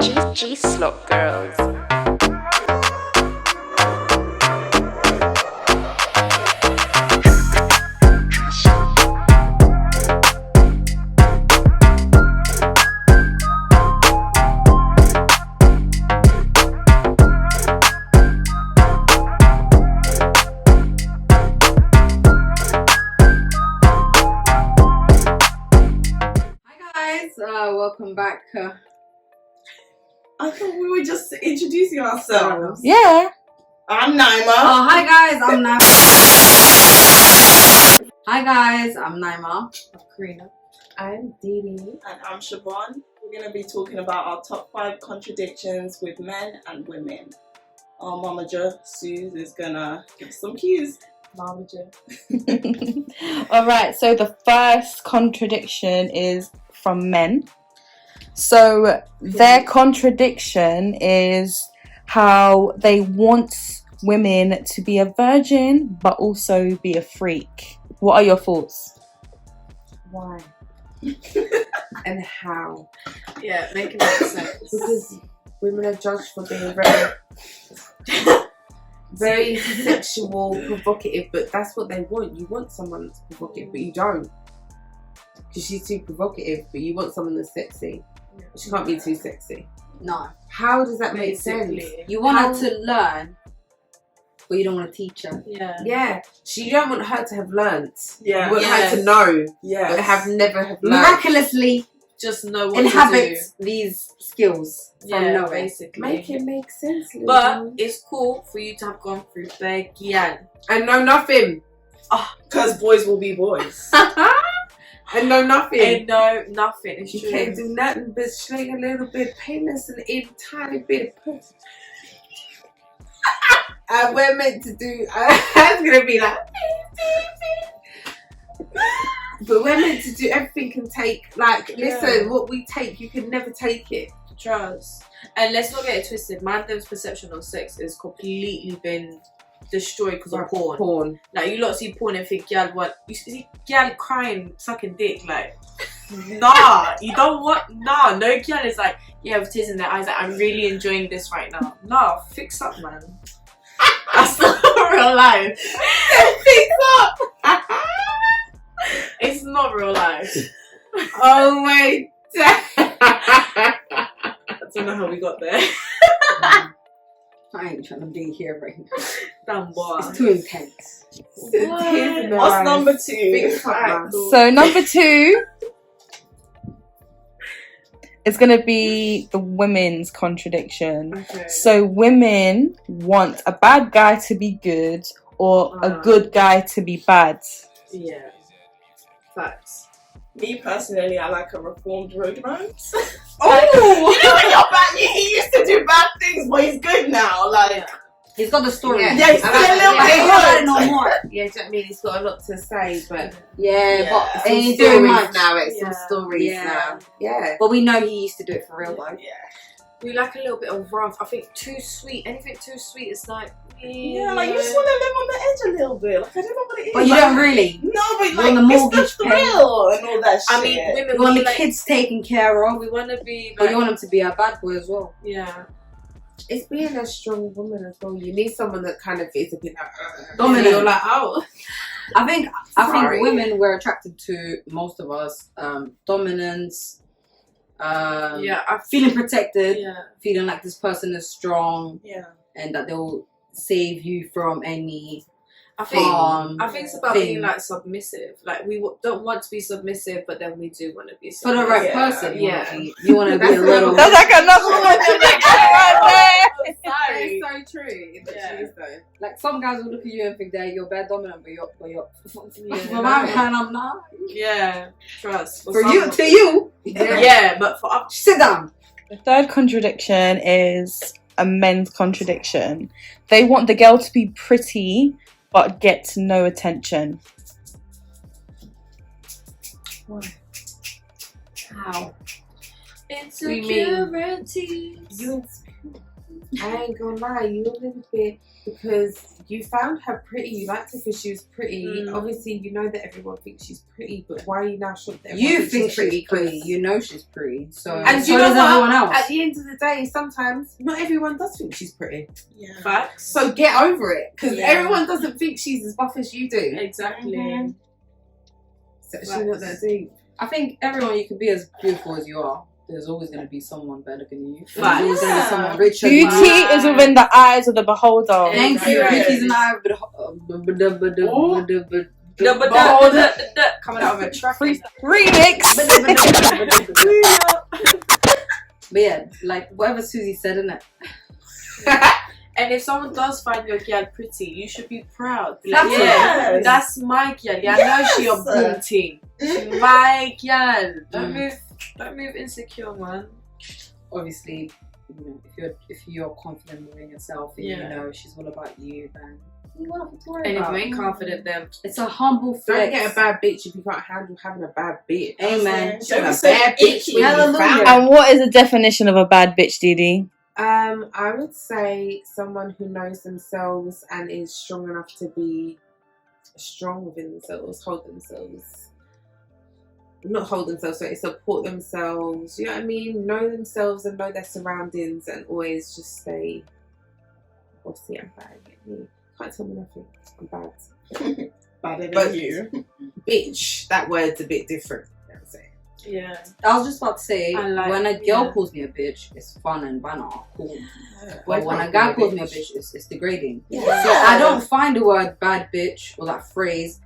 G-Slot Girls. Welcome back. I thought we were just introducing ourselves. Yeah. I'm Naima. Oh, hi guys, I'm Naima. Hi guys, I'm Naima. I'm Karina. I'm Dee. And I'm Siobhan. We're going to be talking about our top 5 contradictions with men and women. Our Mama Jo Suze is going to give us some cues. Mama Jo. Alright, so the first contradiction is from men. So their contradiction is how they want women to be a virgin but also be a freak. What are your thoughts? Why? And how? Yeah, making sense. Because women are judged for being very sexual, provocative, but that's what they want. You want someone that's provocative, but you don't. Because she's too provocative, but you want someone that's sexy. She can't be too sexy. No. How does that make sense? You want her to learn, but you don't want to teach her. Yeah. Yeah. You don't want her to have learnt. Yeah. You want her to know. Yeah. But never have learnt. Miraculously just know what inhabit to do. these skills from nowhere. Basically. Make it make sense. But it's cool for you to have gone through bare gian. And know nothing. Because boys will be boys. And know nothing. And know nothing. It's you true. can't do nothing but sling a little bit of penis and eat a tiny bit of pussy. And we're meant to do. I was gonna be like, but we're meant to do everything. Can take listen. What we take, you can never take it. Trust. And let's not get it twisted. Man's perception of sex has completely been destroyed because of porn. Like you lot see porn and think gal what you see gal crying, sucking dick, like nah, you don't want no gal is like, yeah, with tears in their eyes, like I'm really enjoying this right now. Nah, fix up, man. That's not real life. Fix up. It's not real life. Oh my god. I don't know how we got there. I ain't trying to be here right now. Damn boy. It's too intense. What's number 2? So number 2 is going to be the women's contradiction. Okay. So women want a bad guy to be good or a good guy to be bad. Yeah. Facts. Me personally, I like a reformed romance. Oh! You know when you're bad, he used to do bad things, but he's good now. Like, He's got the story. Yeah, he's still a little bit good. No more. Yeah, do you know what I mean? He's got a lot to say, but Yeah, but some ain't doing stories much. now. It's Yeah. some stories now. Yeah. But we know he used to do it for real though. Yeah. We like a little bit of rough. I think too sweet. Anything too sweet is like Yeah, like you just want to live on the edge a little bit. Like I don't know what it is. But you like, don't really. No, but You like want the mortgage it's the thrill and all that shit. I mean, women You want we the like, kids taken care of, we want to be but like, you want him to be a bad boy as well. yeah. It's being a strong woman as well. You need someone that kind of is a bit like Dominant. You're like, oh. I think Sorry. women were attracted to, most of us, dominance, feeling protected, feeling like this person is strong, and that they'll save you from any I think harm. I think it's about being like submissive. Like we don't want to be submissive, but then we do want to be For the submissive. right person. Yeah. You want to be a little... That's like another one right there. Sorry. It's so true. It is though. Like some guys will look at you and think that you're bad dominant, but you're Yeah. for my hand, I'm not. Yeah. Trust. For you, to you. Yeah, but for us. Sit down. The third contradiction is a men's contradiction. They want the girl to be pretty but get no attention. Why? How? Insecurities. You I ain't gonna lie, you were a little bit, because you found her pretty, you liked her because she was pretty. Obviously, you know that everyone thinks she's pretty, but why are you now shocked that everyone You thinks think she's pretty? she's pretty. You know she's pretty. So, And so you know does what? everyone else. At the end of the day, sometimes not everyone does think she's pretty. Yeah. Facts. So get over it, because Yeah. everyone doesn't think she's as buff as you do. Exactly. So she's not that deep. I think everyone, you can be as beautiful as you are. There's always going to be someone better than you. There's Facts. always going to be someone richer Beauty than you. is within the eyes of the beholder. Thank you. Right. Beauty's an eye. Coming out of a track. Remix. But yeah, like whatever Susie said, innit? And if someone does find your girl pretty, you should be proud. Be That's like, yeah, it. that's my girl. Yeah, I know she a boom ting. She my girl. Don't move insecure, man. Obviously, you know, if you're confident within yourself and you know she's all about you, then you want to worry And if about. you ain't confident, then It's a humble Don't flex. get a bad bitch if you can't handle having a bad bitch. Amen. She's a Don't be so bad bitch icky. when you Hallelujah. found her. And what is the definition of a bad bitch, Didi? I would say someone who knows themselves and is strong enough to be strong within themselves, not hold themselves, sorry, support themselves, you know what I mean? Know themselves and know their surroundings and always just say, obviously I'm bad, get me. Can't tell me nothing, I'm bad. Better But- than you. Bitch, that word's a bit different, I would say. yeah. I was just about to say, I like- when a girl calls me a bitch, it's fun and banner, cool. But when a guy calls me a bitch, it's degrading. Yeah. So I don't find the word bad bitch or that phrase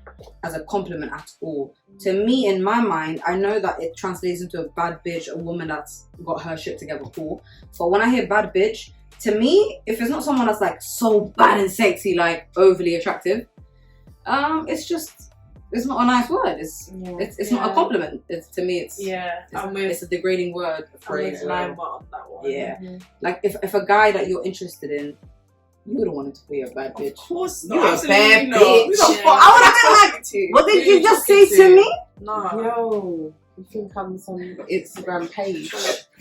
as a compliment at all. To me, in my mind, I know that it translates into a bad bitch, a woman that's got her shit together, cool. But when I hear bad bitch, to me, if it's not someone that's like so bad and sexy, like overly attractive, it's not a nice word. It's not a compliment. To me, it's a degrading word, a phrase. on that one. Yeah. Like if a guy that you're interested in, you wouldn't want him to be a bad bitch. Of course You're not. a Absolutely bad not. bitch. We got Yeah. fuck- I would've been That's like, to. What did you Really just say talking to me? No. Yo, you think I'm some Instagram page?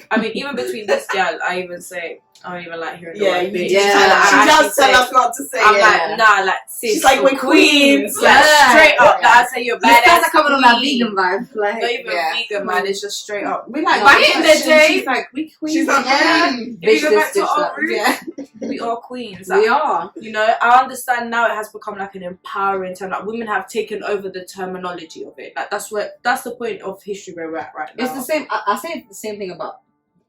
I mean, even between this girl, I even say, I don't even like hearing the Yeah, word bitch. Yeah. She I does actually tell say- us not to say I'm it. like, nah, like, sis, She's like, we're we're queens. Like, Yeah. straight up, Yeah. like, I say you're You guys badass. are coming on that queen. vegan vibe. Like, Not even Yeah. vegan, man. It's just straight up. We like, No, back in the day- she's like, we queen. She's like, Yeah. queen. If you bitch go back this, to bitch our that. roots, Yeah. we are queens. we are. You know, I understand now it has become like an empowering term. Like women have taken over the terminology of it. Like that's the point of history where we're at right now. It's the same. I say the same thing about.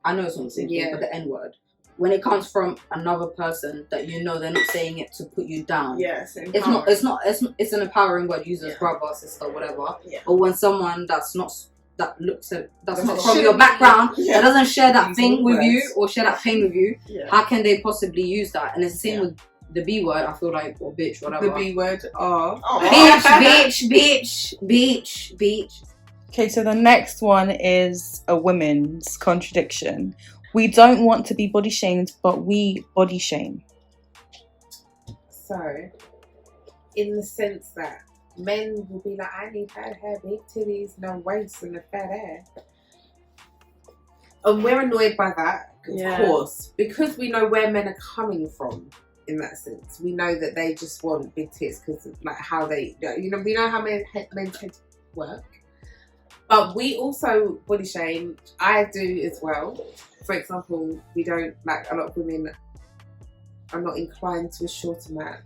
I know it's not the same Yeah. thing, but the N word. When it comes from another person that you know they're not saying it to put you down. Yes, It's an empowering word used as brother, sister, whatever. Yeah. Or when someone that's not That's not not- from your shouldn't background, be- that doesn't share that Using thing with you words. or share that pain with you, Yeah. how can they possibly use that? And it's the same Yeah. with the B word, I feel like, or bitch, whatever. The B word are. Oh, Bitch. Okay, so the next one is a women's contradiction. We don't want to be body shamed, but we body shame. So, in the sense that men will be like, I need fat hair, big titties, no waist, and a fat ass. And we're annoyed by that, of course, because we know where men are coming from. In that sense, we know that they just want big tits because of like how they, you know, we know how men's heads work. But we also body shame. I do as well. For example, we don't like a lot of women are not inclined to a shorter man.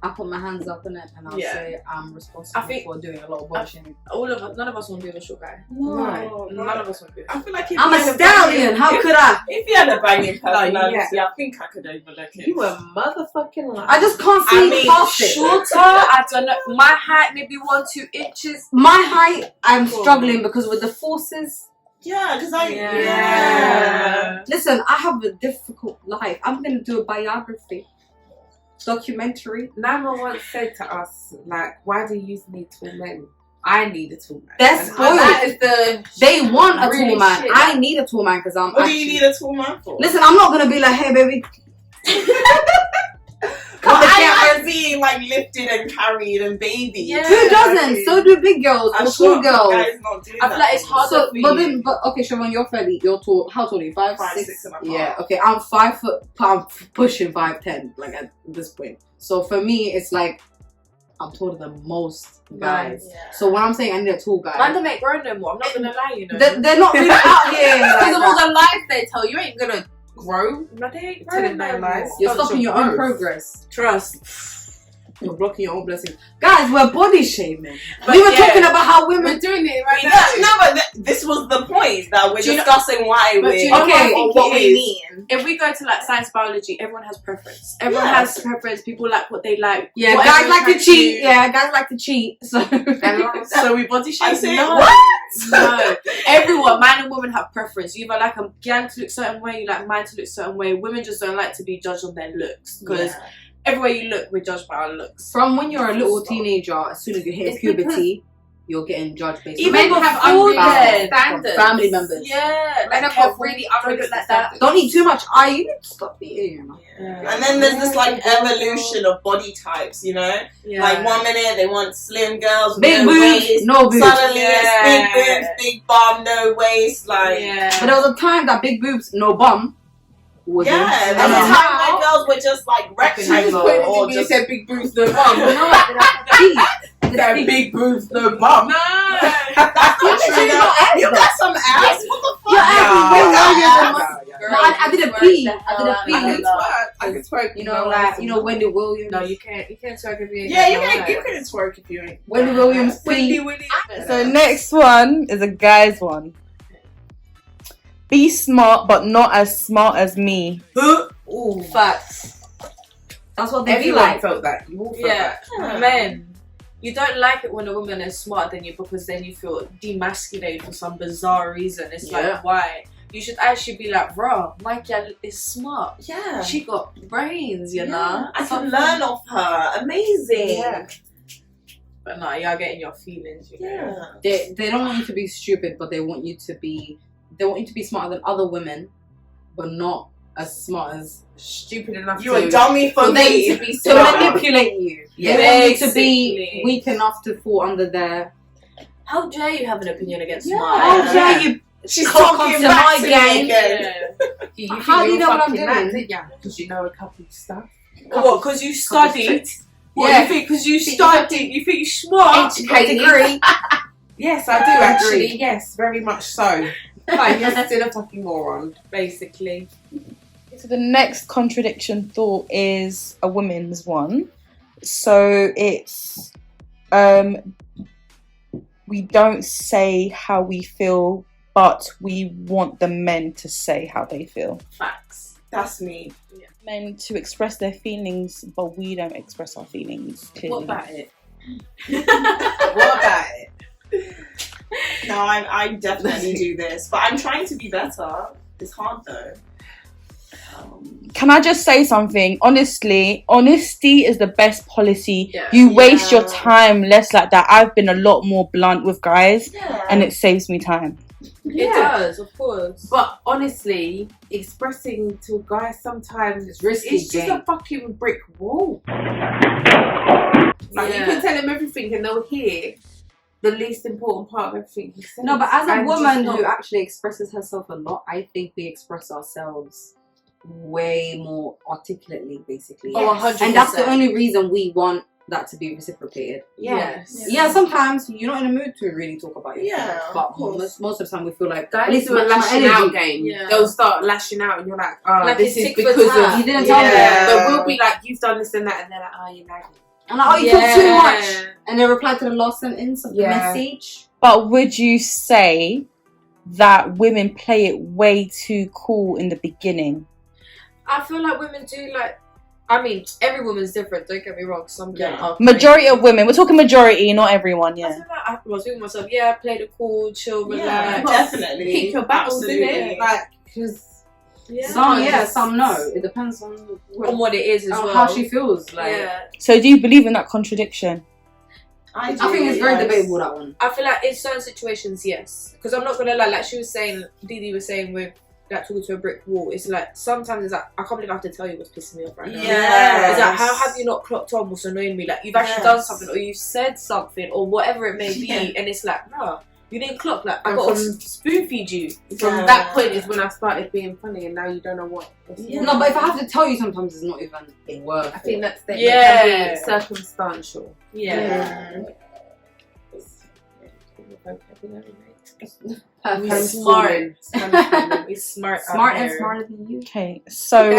I put my hands up in it and I'll say I'm responsible I think- for doing a lot of body shaming. None of us want to be with a short guy. No, None of us want to be. I feel like if I'm you a had stallion. How could I? If you had a banging personality, yeah. I think I could overlook it. You were motherfucking lying. I just can't see I mean, past it. Shorter, I don't know. My height maybe 1-2 inches. My height, I'm struggling because with the forces. Yeah, because I. Yeah. Yeah. Listen, I have a difficult life. I'm gonna do a biography, documentary. Nama once said to us, like, why do you need tall men? I need a tall man. That's And spoiled. that is the They want a really tall man. shit. I need a tall man because I'm. What do actually, you need a tall man for? Listen, I'm not gonna be like, hey, baby. Well, Come like being like lifted and carried and babied. Yeah. Who doesn't? So do big girls I'm or sure small girls. guys not doing I feel that. like it's harder So, for but you. then, okay, Siobhan, you're tall. How tall are you? 5'6"? 5'6" and a half. Yeah. Okay, I'm 5 foot. I'm pushing 5'10". Like at this point. So for me, it's like I'm taller than most guys. Yeah. So when I'm saying I need a tall guy, Man, they ain't grown no more. I'm not gonna lie, you know. they're not really out here. Because of all Like the lies they tell you, ain't gonna grow. No, they ain't Telling grown no no more. lies. you're That's stopping your your own growth. progress. Trust. You're blocking your own blessings. Guys, we're body shaming. But We were yeah. talking about how women. We're doing it right Yeah, now. no, but this was the point that we're Do you know- discussing why but do we're you know Okay, what we mean. If we go to like science, biology, everyone has preference. Everyone Yeah. has preference. People like what they like. Yeah, Whatever guys like to attracts cheat. you. Yeah, guys like to cheat. So So we body shame? I say, No. what? No. Everyone, man and woman have preference. You either like a gang to look certain way, you like mine to look certain way. Women just don't like to be judged on their looks. Because everywhere you look, we're judged by our looks. from when you're a little teenager, as soon as you hit It's puberty, you're getting judged based Even on Men have before unrealistic then, standards. family members. Yeah. Men have got really unrealistic like that. standards. Don't eat too much. You need to stop eating. You know? And then there's this like evolution of body types, you know? Yeah. Like 1 minute they want slim girls, with Big no boobs, waist. no boobs. Suddenly Yeah. it's big boobs, big bum, no waist, like Yeah. But there was a time that big boobs, no bum. Was in. yeah. There's And a then time now- where girls were just like rectangle or You just said big boobs, no bum. You know what? Said big boobs, no bum. No. that's not You true. got ass, You though. got some ass. What the fuck? Your ass is way larger than mine. Yeah. No, I did a pee. I did a I can pee. twerk. I can twerk. You know, like Wendy Williams. No, you can't twerk if you ain't Yeah, you got no can ass. twerk if you ain't. Wendy Williams Windy, pee. windy. So next one is a guy's one. Be smart, but not as smart as me. Ooh. Facts. That's what they be Everyone like. felt that. You all felt Yeah. Yeah. Men. You don't like it when a woman is smarter than you because then you feel demasculated for some bizarre reason. It's Yeah. like, why? You should actually be like, bro, my gal is smart. Yeah. She got brains, you know? I can learn off her. Amazing. Yeah. But no, you're getting your feelings, you know? Yeah. They don't want you to be stupid, but they want you to be smarter than other women, but not as smart as stupid enough You to a dummy for for them me. to be to manipulate you. Yeah. They want you to be Basically. weak enough to fall under their. How dare you have an opinion against Yeah. mine? How dare you? She's Come talking to back my to game. me again. Yeah. You How think do you you're know what I'm fucking mad, doing? didn't ya? Because you know a couple of stuff. What, because you studied? What, Yeah. you think because you Think studied, you think you're smart? I agree. Yes, I do actually. Yes, very much so. Like, you're still a fucking moron. Basically. So the next contradiction thought is a woman's one. So it's we don't say how we feel, but we want the men to say how they feel. Facts. That's me. Men to express their feelings, but we don't express our feelings clearly. What about it? What about it? No, I definitely do this, but I'm trying to be better. It's hard though. Can I just say something? Honestly, honesty is the best policy. Yeah. You waste your Yeah. time less like that. I've been a lot more blunt with guys, Yeah. and it saves me time. It does, of course. But honestly, expressing to a guy sometimes It's risky, It's just Jane. a fucking brick wall. Like you Yeah. can tell them everything and they'll hear the least important part of everything you say. No, but as a And woman just who not- actually expresses herself a lot, I think we express ourselves way more articulately, basically. Oh, 100%. And that's the only reason we want that to be reciprocated. Yes. Yeah, sometimes you're not in the mood to really talk about yourself. Yeah, of but course. most of the time we feel like Guys at least do a match my lashing energy. out game. Yeah. They'll start lashing out and you're like, oh, Like this it's is tick for because tat. of... You didn't tell me. Yeah. But we'll be like, you've done this and that, and they're like, oh, you're nagging. And like, oh, you talk too much. And they reply to the last sentence of the Yeah. message. But would you say that women play it way too cool in the beginning? I feel like women do like. I mean, every woman's different. Don't get me wrong. Some men Yeah. are Majority crazy. of women. We're talking majority, not everyone. I Yeah. feel like I was thinking to myself, yeah, I played it cool, chill, Yeah, relax. definitely. Pick your battles, Absolutely. innit? Like, because... Yeah. Some yeah, some no. It depends on On what it is as well. how she feels. Like Yeah. So do you believe in that contradiction? I think it's very yes. debatable, that one. I feel like in certain situations, yes. Because I'm not gonna lie, like she was saying, Didi was saying with like talking to a brick wall. It's like sometimes it's like I can't believe I have to tell you what's pissing me off right now. Yeah. It's like, how have you not clocked on what's annoying me? Like you've actually done something, or you've said something, or whatever it may be, and it's like, no, you didn't clock. Like I got to spoon feed you. From that point is when I started being funny, and now you don't know what. No, but if I have to tell you, sometimes it's not even worth. I think that's the Yeah. circumstantial. Yeah. Perfect. Smart. He's smart. Smart and smarter than you. Okay, so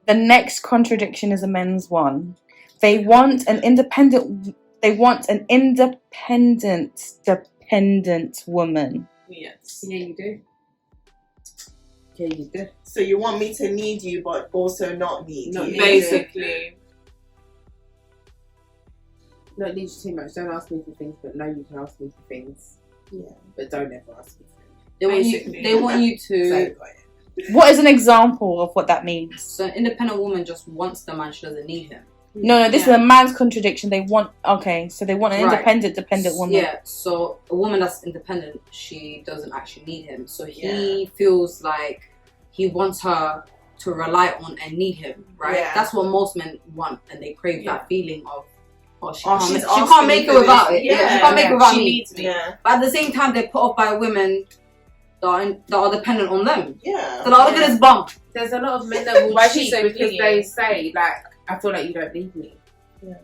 the next contradiction is a men's one. They want an independent. They want an independent, dependent woman. Yes. Yeah, you do. Yeah, you do. So you want me to need you, but also not need Not you. need Basically. Don't need you too much. Don't ask me for things, but know you can ask me for things. Yeah. But don't ever ask me for things. They want you to. So, What is an example of what that means? So an independent woman just wants the man; she doesn't need him. No, this is a man's contradiction. They want so they want an Right. independent, dependent woman. Yeah. So a woman that's independent, she doesn't actually need him. So he feels like he wants her to rely on and need him. Right. Yeah. That's what most men want, and they crave that feeling of. Oh, she she's can't asking make me it for without this. it. Yeah, she can't make it without She me. needs me. Yeah. But at the same time, they're put off by women that are dependent on them. Yeah. So like, look at this bump. there's a lot of men that will Why is she cheat so because clingy? they say, like, I feel like you don't need me. Yeah.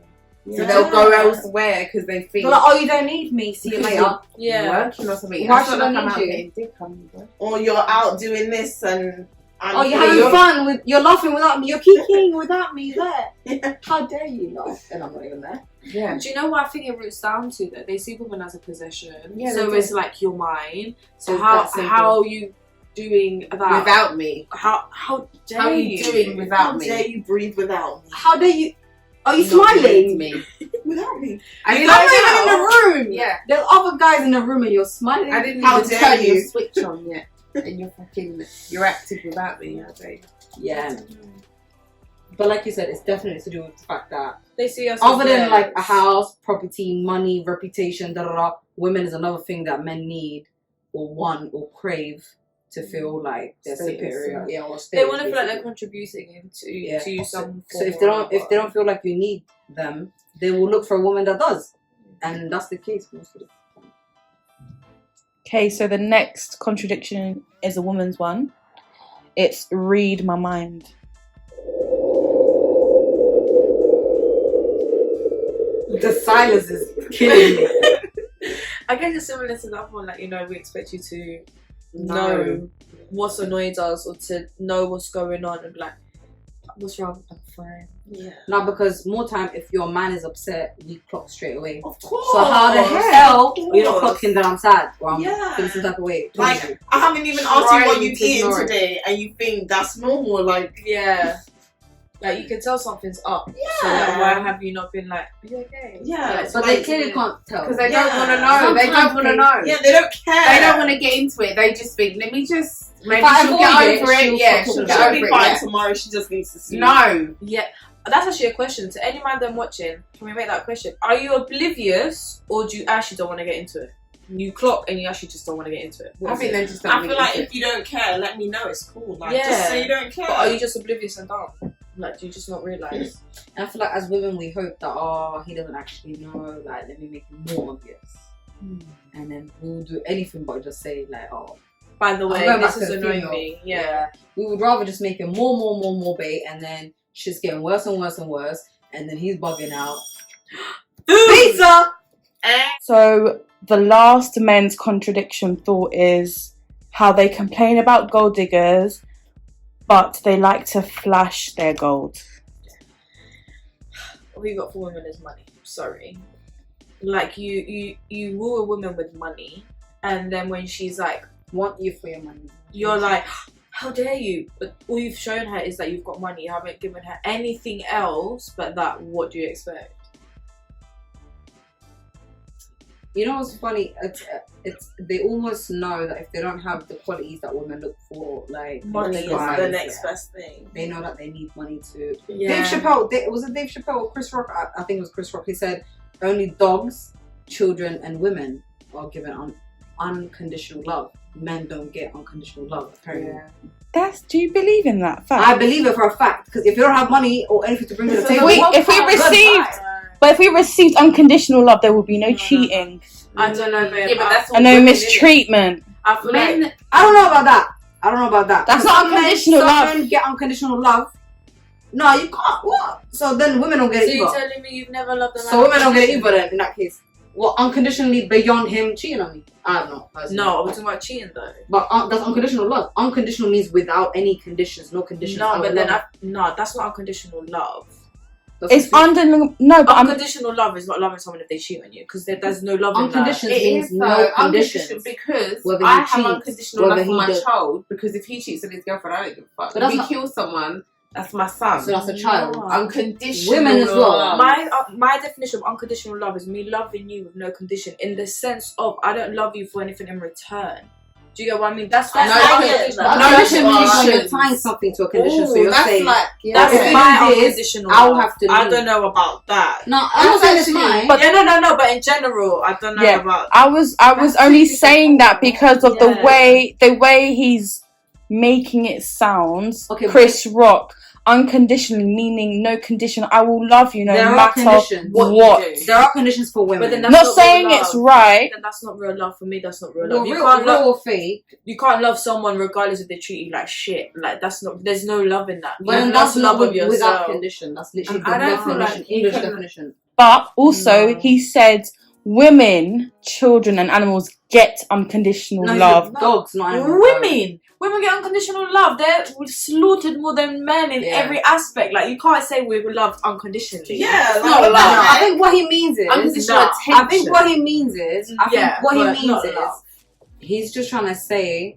So they'll go elsewhere because they think They're like, oh, you don't need me. See you later. Yeah. working or something. Why I feel should I like I'm need out you? getting dick on you, bro. Or you're out doing this and Oh, you're having fun with. You're laughing without me. You're kicking without me. There. Yeah. How dare you laugh? And I'm not even there. Yeah. Do you know what I think it roots down to? That they see women as a possession. Yeah, So they it's do. like you're mine. So It's how that simple. how are you doing that? Without me. How dare How are you? you doing How without dare me? you breathe without me? How dare you? Are you Not smiling? with me. Without me. I You're didn't not know even in that. the room. Yeah. There's other guys in the room and you're smiling. I didn't How even dare turn you. your switch on yet. And you're active without me. How dare you? Yeah. But like you said, it's definitely to do with the fact that They see us other as than like a theirs. house, property, money, reputation, women is another thing that men need or want or crave to feel like they're Status. superior. Yeah, or They status, want to feel like they're basically. contributing into Yeah. to some. So if they don't feel like you need them, they will look for a woman that does, and that's the case most of the time. Okay, so the next contradiction is a woman's one. It's read my mind. The silence is killing me. I guess it's similar to that one. Like we expect you to know what's annoyed us or to know what's going on and be like, what's wrong? I'm fine. Yeah. Now, because more time, if your man is upset, we clock straight away. Of course. So how the hell Of you're not course. clocking that I'm sad or I'm Yeah. feeling some type of way? Like, I haven't even asked you what Trying you've to eaten ignore it. today and you think that's normal. Like, Yeah. Like you can tell something's up. So Yeah. like, why have you not been like, are you okay? yeah. Like, but like, they clearly can't tell. Because they Yeah. don't want to know. They don't want to know. Yeah, they don't care. They don't want to get into it. They just think, let me just. Maybe I she'll avoid get it, over it. she'll Yeah, fucking she'll get get She'll over be it. fine Yeah. tomorrow. She just needs to sleep. No. Yeah. That's actually a question. To any man them watching, can we make that question? Are you oblivious or do you actually don't want to get into it? You clock and you actually just don't want to get into it. I think they just don't I want to feel get like into if you don't care, let me know. It's cool. Like, Yeah. just say you don't care. But are you just oblivious and dumb? Like, do you just not realise? And I feel like as women, we hope that, he doesn't actually know, like, let me make it more obvious. And then we'll do anything but just say, like, By the I'm way, going this back is to the annoying female. me. Yeah. We would rather just make it more bait, and then shit's getting worse and worse and worse, and then he's bugging out. Pizza! So the last men's contradiction thought is how they complain about gold diggers, but they like to flash their gold. All you got for women is money. Sorry. Like, you woo a woman with money, and then when she's like, Want you for your money. you're like, how dare you? But all you've shown her is that you've got money. You haven't given her anything else but that. What do you expect? You know what's funny? It's they almost know that if they don't have the qualities that women look for, like Money is guys, the next yeah, best thing. they know that they need money to. Yeah. Dave Chappelle, was it Dave Chappelle or Chris Rock? I think it was Chris Rock. He said only dogs, children, and women are given unconditional love. Men don't get unconditional love, apparently. Do you believe in that fact? I believe it for a fact, because if you don't have money or anything to bring to the table, if we received unconditional love, there would be no cheating. I don't know, babe. Yeah, but that's and no mistreatment. I feel like I don't know about that. That's not unconditional love. Some men get unconditional love. No, you can't. What? So then women don't get it so you're either. telling me you've never loved a man? So women don't get it either then, in that case. Well, unconditionally beyond him cheating on me. I don't know. Personally. No, we're talking about cheating though. But that's unconditional love. Unconditional means without any conditions, no conditions. No, but then that's not unconditional love. It's Unconditional love is not loving someone if they cheat on you, because there's no love in that. Unconditional means no conditions. Because whether I he have cheats, unconditional love whether for he my does. child, because if he cheats on his girlfriend, I don't give a fuck. But If he kills someone, that's my son. So that's a child. No. Unconditional Women as well. love. My definition of unconditional love is me loving you with no condition, in the sense of I don't love you for anything in return. Do you get what I mean? That's No condition means when you're tying something to a condition. So you're saying like, that's if my you do this, unconditional I'll love. have to I leave. don't know about that. No, I'm not saying it's mine. But no. But in general, I don't know about. I was only saying that because of the way he's making it sound. Okay, Chris Rock. Unconditionally, meaning no condition. I will love you no there are matter conditions. what. There are conditions for women. But then that's Not not saying real love. it's right. Then that's not real love for me. That's not real Well, love. You real, can't real love. or fake. You can't love someone regardless if they treat you like shit. Like that's not. There's no love in that. But then You that's have love love of yourself. without condition. That's literally I the don't feel definition, like English you can- definition. But also, No. he said women, children, and animals get unconditional No, love. dogs, not animals. Women get unconditional love. They're slaughtered more than men in every aspect. Like you can't say we're loved unconditionally. Yeah, No, I think what he means is Unconditional attention. I think what he means is love. he's just trying to say.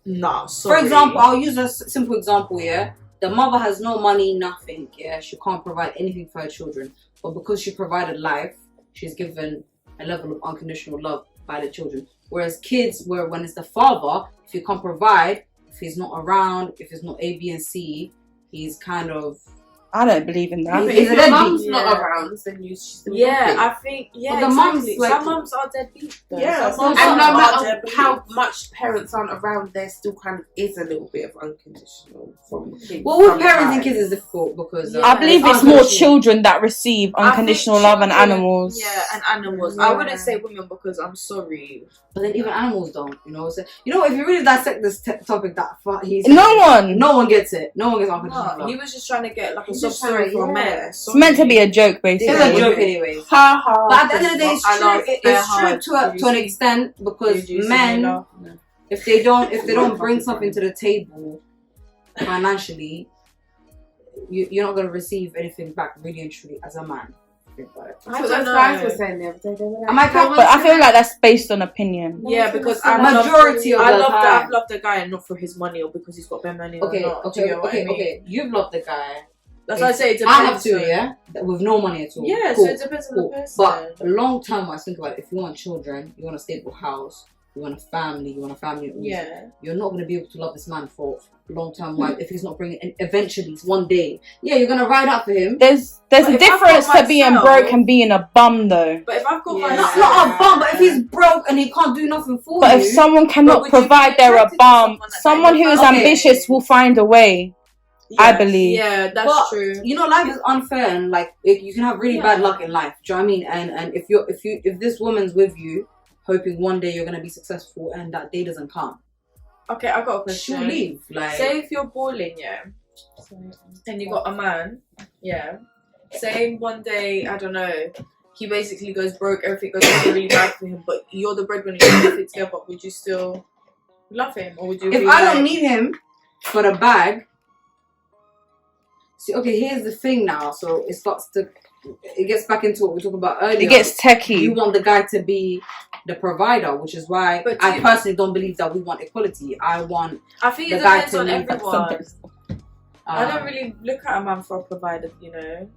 No, For example, I'll use a simple example. Yeah, the mother has no money, nothing. Yeah, she can't provide anything for her children, but because she provided life, she's given a level of unconditional love by the children. Whereas kids, when it's the father, if you can't provide, if he's not around, if it's not A, B, and C, he's kind of. I don't believe in that. He's If a your deadbeat. mum's not around, then you just I think But the exactly. mums, like- Some mums are deadbeat. though. Yeah, Some mums And no are matter deadbeat. how much parents aren't around, there still kind of is a little bit of unconditional from kids. Well, with parents and kids, it's difficult because Yeah. I believe it's more children that receive I think unconditional love and children- animals. Yeah, and animals. Yeah. I wouldn't say women because I'm sorry. But then even animals don't, you know. So, you know, if you really dissect this topic, No one. gets it. No one gets unconditional No, love. he was just trying to get like a He's soft just trying story to- for a yeah. man. It's meant to be a joke, basically. It's a joke, anyways. Ha ha. But at the end of the day, it's I true. laughed It's very true hard. to an extent because Did you see me men, laugh? No. if they don't bring something to the table financially, you're not gonna receive anything back, really and truly, as a man. Think about it. That's I what don't those guys know. were saying the other day. They were like, Am I correct? But I feel like that's based on opinion. Yeah, because A majority of the time. I've loved the guy and not for his money or because he's got better money. Okay, or not. Do you get what I mean? okay. You've loved the guy. That's why I say it I depends. have to, yeah, with no money at all. Yeah, Cool, so it depends on cool. the person. But long term, I think about it. If you want children, you want a stable house, you want a family, yeah. you're not going to be able to love this man for long term life if he's not bringing. And eventually, one day, yeah, you're going to ride out for him. There's But a if I've difference got to being myself- broke and being a bum, though. But if I've got Yeah. myself, Not a bum, but if he's broke and he can't do nothing for But you, if someone But cannot would you be provide, they're a attracted to bum. someone like that? Someone who is Okay. ambitious will find a way. I believe. Yeah, that's But, true. you know, life is unfair, and like you can have really bad luck in life. Do you know what I mean? And if this woman's with you, hoping one day you're gonna be successful, and that day doesn't come, Okay, I got a she'll question. leave. Like, Say if you're balling, yeah, and you got a man, yeah. Say one day, I don't know, he basically goes broke, everything goes really bad for him, but you're the breadwinner, you have it together. Would you still love him, or would you? if be I like, don't need him for the bag, see, okay, here's the thing now. So it gets back into what we talked about earlier. It gets You techie. want the guy to be the provider, which is why But I personally don't believe that we want equality. I want I think the it guy depends to on leave everyone. I um, don't really look at a man for a provider, you know.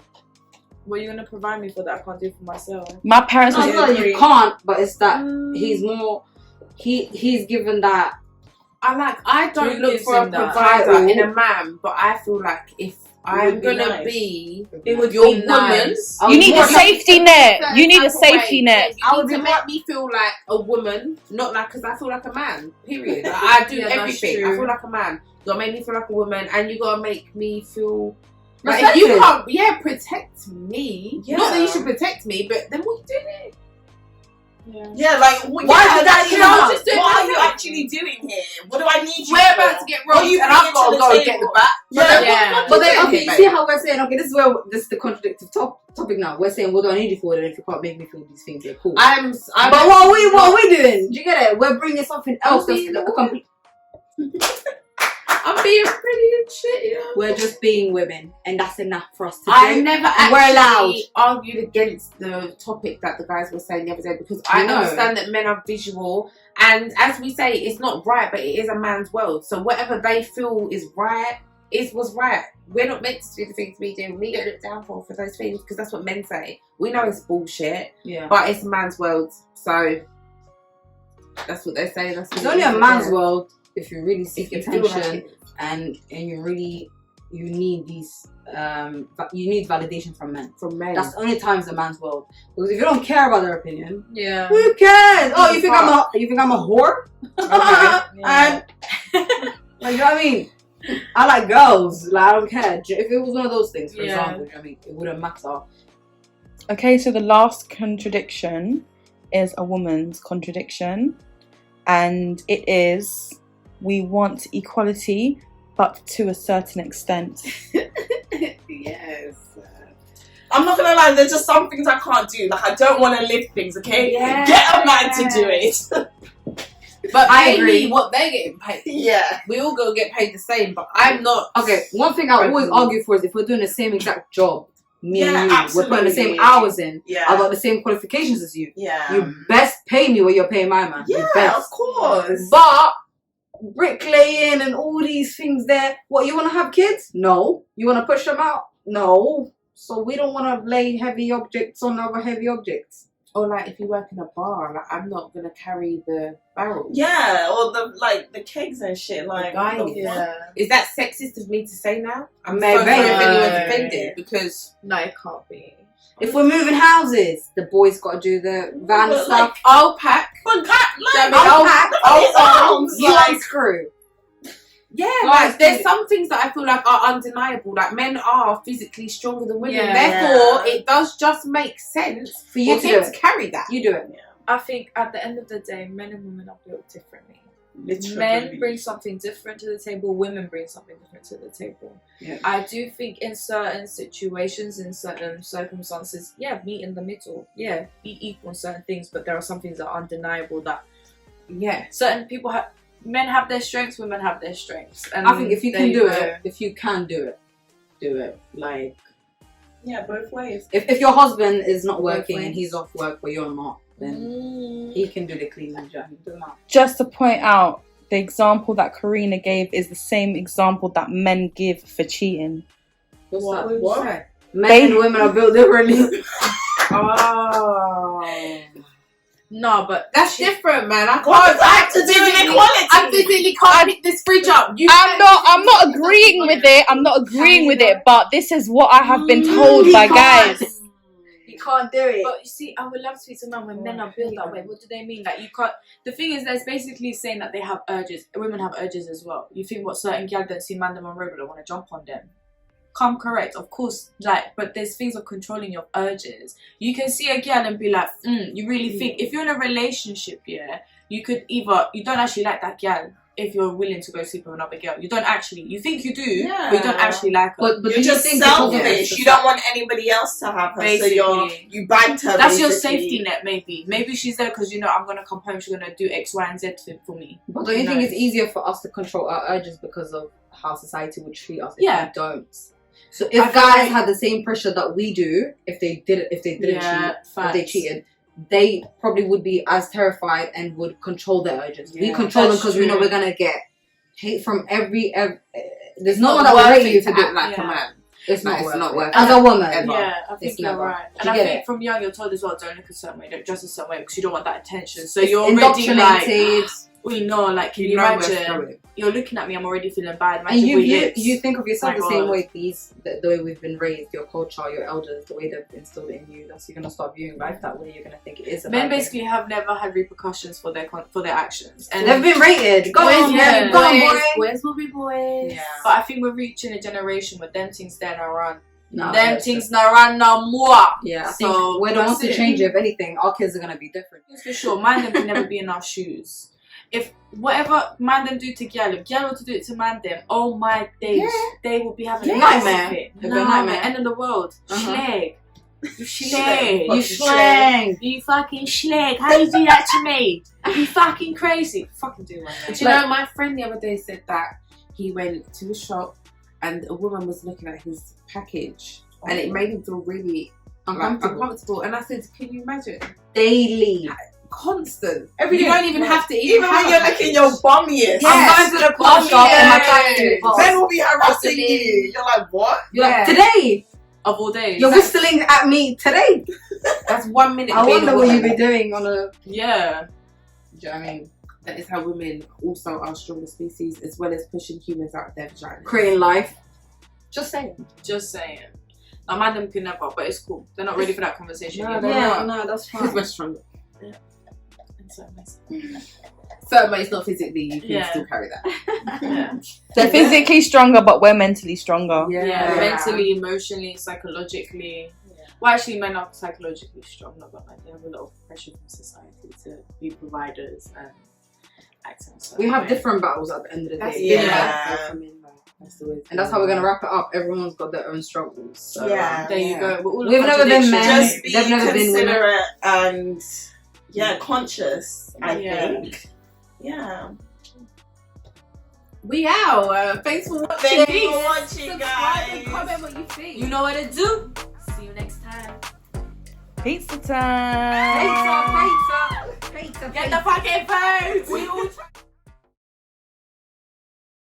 What are you gonna provide me for that I can't do for myself? My parents No, was it's not that you can't, but it's that he's more. He's given that. I don't Who look gives for a him that provider title? in a man, but I feel like if I'm gonna nice. be It would your be woman. nice. I You would need a want- safety net. You need a safety net. You need to make me feel like a woman, not like, because I feel like a man. Period. Like, I do Yeah, that's everything. I true. feel like a man. You gotta make me feel like a woman, and you gotta make me feel. Like, if you Respected. can't, protect me. Yeah. Not that you should protect me, but then what you doing? Yeah, like Why is that even what up? are you actually doing here? What do I need you We're for? about to get What wrong, are you and I've bringing got to to go the and get the table? back. Yeah. But then, Yeah, okay, you see how we're saying, okay, this is the contradictive topic now. We're saying, what do I need you for? Then if you can't make me feel these things, you're cool. I'm But what are we doing? Do you get it? We're bringing something else that's being a complete. I'm being pretty and shit, you know? We're just being women, and that's enough for us to I do. never And we're allowed. actually argued against the topic that the guys were saying the other day, because I know. understand that men are visual, and as we say, it's not right, but it is a man's world. So whatever they feel is right was right. We're not meant to do the things we do. We get looked down for those things, because that's what men say. We know it's bullshit, Yeah. but it's a man's world. So that's what they say. That's what It's it only is, a man's yeah. world if you really seek If you feel like attention it. and you need these you need validation from men. From men. That's the only time it's a man's world. Because if you don't care about their opinion, Yeah. who cares? Oh, you think I'm a whore? Okay. And like, you know what I mean? I like girls. Like, I don't care. If it was one of those things, for Yeah. example, you know what I mean, it wouldn't matter. Okay, so the last contradiction is a woman's contradiction, and it is, we want equality, but to a certain extent. Yes. I'm not gonna lie, there's just some things I can't do. Like, I don't want to lift things, okay? Yeah. Get a man to do it. But I I agree. agree what they're getting paid. Yeah. We all gonna get paid the same, but I'm not. Okay, one thing I always argue for is if we're doing the same exact job, me Yeah, and you, we're putting the same absolutely. hours in, Yeah. I've got the same qualifications as you. Yeah. You best pay me what you're paying my man. Yeah, You best. of course. But bricklaying and all these things there, what, you want to have kids? No. You want to push them out? No. So we don't want to lay heavy objects on other heavy objects. Or like if you work in a bar, like I'm not gonna carry the barrels. Yeah, or the kegs and shit. Like, guy, what the fuck? Yeah. Is that sexist of me to say now? I'm Maybe. so sorry if anyone's No. offended, because No, it can't be. If we're moving houses, the boys got to do the van But, stuff. I'll pack. But God, Yeah, like, I'll pack, look at his arms, You like- unscrew. Yeah, Guys, like there's do- some things that I feel like are undeniable. Like men are physically stronger than women, Yeah. therefore Yeah. it does just make sense For you for to him do to it. carry that. You do it. I think at the end of the day, men and women are built differently. Literally. Men bring something different to the table, women bring something different to the table. Yeah. I do think in certain situations, in certain circumstances, yeah, meet in the middle. Yeah, be equal in certain things, but there are some things that are undeniable that Yeah. certain people have. Men have their strengths, women have their strengths. And I think if you there can do go. it, do it. Like, Yeah, both ways. if your husband is not Both working and ways. he's off work but you're not, then he can do the cleaning job. Do it now. Just to point out, the example that Karina gave is the same example that men give for cheating. What's What? that? What? Men and women are built differently. Oh. No, but That's different, man. I can't. What does that have to do with equality? I physically can't pick this fridge up. I'm not agreeing with it. I'm not agreeing with it, but this is what I have been told by guys. You can't do it. But you see, I would love to speak to men when men are built that way. What do they mean? Like, you can't. The thing is, there's basically saying that they have urges. Women have urges as well. You think what certain gal don't see man them on road, but they want to jump on them. Come correct, of course. Like, but there's things of controlling your urges. You can see a gal and be like, you really think if you're in a relationship, yeah, you could either you don't actually like that gal if you're willing to go sleep with another girl. You don't actually. You think you do, but you don't actually like her. But You're do you just think because of selfish. this- You don't want anybody else to have her, Basically. so you bagged her. That's your basically. safety net, maybe. Maybe she's there because I'm gonna come home. She's gonna do X, Y, and Z for me. But don't you think it's easier for us to control our urges because of how society would treat us if Yeah. we don't? So I if feel guys like- had the same pressure that we do, if they didn't cheat, if they facts. cheated, they probably would be as terrified and would control their urges. We Yeah, control them that's because we know true. we're gonna get hate from every there's no Not one that will worth hate you it to to do act it. like a Yeah. man. It's No, not it's worth not it. worth As it. a woman. Ever. Yeah, I think It's you're never. right. Do And you I get think it? from young you're told as well, don't look a certain way, don't dress a certain way because you don't want that attention. So It's you're already like, indoctrinated. We know, like, can you know where it's imagine? going. You're looking at me, I'm already feeling bad. And Imagine you think of yourself My the same God. way the way we've been raised, your culture, your elders, the way they've instilled it in you. That's you're gonna start viewing life that way. You're gonna think it is. A men bad thing. basically have never had repercussions for their actions, and They've been rated. Go on, Yeah. man. Go on, boy. Boys will be boys. Yeah. but I think we're reaching a generation where them things don't run. No, Them things not run no more. Yeah, I So, think we're the ones that's to it. change it. If anything, our kids are gonna be different. It's for sure. Man them can never be in our shoes. If whatever man them do to gal, if gal were to do it to man them, oh my days, they will be having a Nightmare. It. It'll be a nightmare. End of the world. Uh-huh. Schleg. You schleg. You slang. You fucking schleg. How you do that to me? You fucking crazy. Fucking do one. Do you know, my friend the other day said that he went to a shop and a woman was looking at his package and it made him feel really uncomfortable. And I said, can you imagine? Daily. Constant. Every you day. don't even have to Even when you're looking your bummiest. I'm going to the clothes shop and my Yes. tracksuit. Men will be harassing you. You're like, what? You're like, Yeah. today, Of all days. you're whistling at me today. That's 1 minute. I being wonder a what woman. you've been doing on a. Yeah. Do you know what I mean? That is how women also are stronger species, as well as pushing humans out of their vagina. Creating life. Just saying. Just saying. Now, man them can never, but it's cool. They're not ready for that conversation No, yet. they're not. no, that's Because we're stronger. So nice. So, but it's not physically. You can Yeah. still carry that. Yeah. They're physically stronger, but we're mentally stronger. Yeah, mentally, emotionally, psychologically. Well, actually, men are psychologically strong, not gonna lie. They have a lot of pressure from society to be providers and act in a certain We have way. different battles at the end of the That's day. Yeah. And that's how we're gonna wrap it up. Everyone's got their own struggles. So, Yeah. There you go. We're all We've never been contradictions. men. Just be They've never been women. considerate and conscious, I Yeah. think. Yeah. We out. Thanks for watching. Thank you for watching, Subscribe guys. and comment what you think. You know what to do. See you next time. Pizza time. Pizza. Get the fucking food. We all